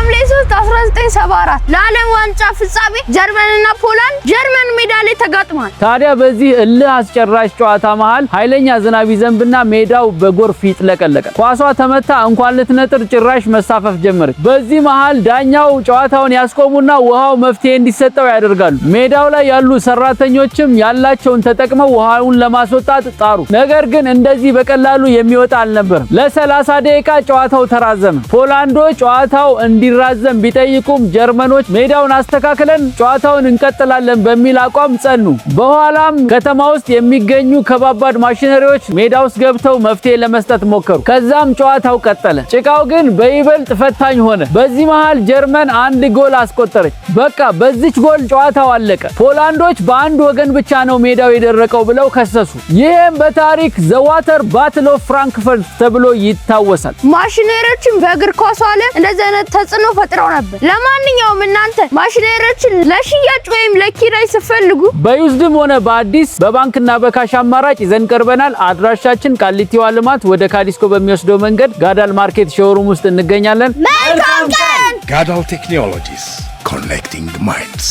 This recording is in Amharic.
ሐምሌ 3 1974 ለዓለም ዋንጫ ፍጻሜ ጀርመንና ፖላንድ ጀርመን ሜዳ ላይ ተጋጥሟል። ታዲያ በዚህ እልህ አስጨራሽ ጨዋታ መሃል ኃይለኛ ዝናብ ይዘንብና ሜዳው በጎርፍ ይጥለቀለቃል። ኳሷ ተመታ እንኳን ልትነጥር ጭራሽ መሳፈፍ ጀመረች። በዚህ መሃል ዳኛው ጨዋታውን ያስቆሙና ውሃው መፍትሄ እንዲሰጠው ያደርጋሉ። ሜዳው ላይ ያሉ ሰራተኞችም ያላቸውን ተጠቅመው ውሃውን ለማስወጣት ጣሩ። ነገር ግን እንደዚህ በቀላሉ የሚወጣ አልነበረም። ለ30 ደቂቃ ጨዋታው ተራዘመ። ፖላንዶች ጨዋታው እንዲራዘም ቢጠይቁም ጀርመኖች ሜዳውን አስተካክለን ጨዋታውን እንቀጥላለን በሚል አቋም ጸኑ። በኋላም ከተማ ውስጥ የሚገኙ ከባባድ ማሽነሪዎች ሜዳ ውስጥ ገብተው መፍትሄ ለመስጠት ሞከሩ። ከዛም ጨዋታው ቀጠለ። ጭቃው ግን በይበልጥ ፈታኝ ሆነ። በዚህ መሃል ጀርመን አንድ ጎል አስቆጠረች። በቃ በዚች ጎል ጨዋታው አለቀ። ፖላንዶች በአንድ ወገን ብቻ ነው ሜዳው የደረቀው ብለው ከሰሱ። ይህም በታሪክ ዘ ዋተር ባትል ኦፍ ፍራንክፈርት ተብሎ ይታወሳል። ማሽነሪዎችን በእግር ኳስ ዓለም እንደዚህ አይነት ተጽዕኖ ፈጥረው ነበር። ለማንኛውም እናንተ ማሽነሪዎችን ለሽያጭ ወይም ለኪራይ ስትፈልጉ በዩዝድም ሆነ በአዲስ በባንክና በካሽ አማራጭ ይዘን ቀርበናል። አድራሻችን ቃሊቲ ውሃ ልማት ወደ ካዲስኮ በሚወስደው መንገድ ጋዳል ማርኬት ሾሩም ውስጥ እንገኛለን። መልካም ቀን። Gadal Technologies, connecting minds.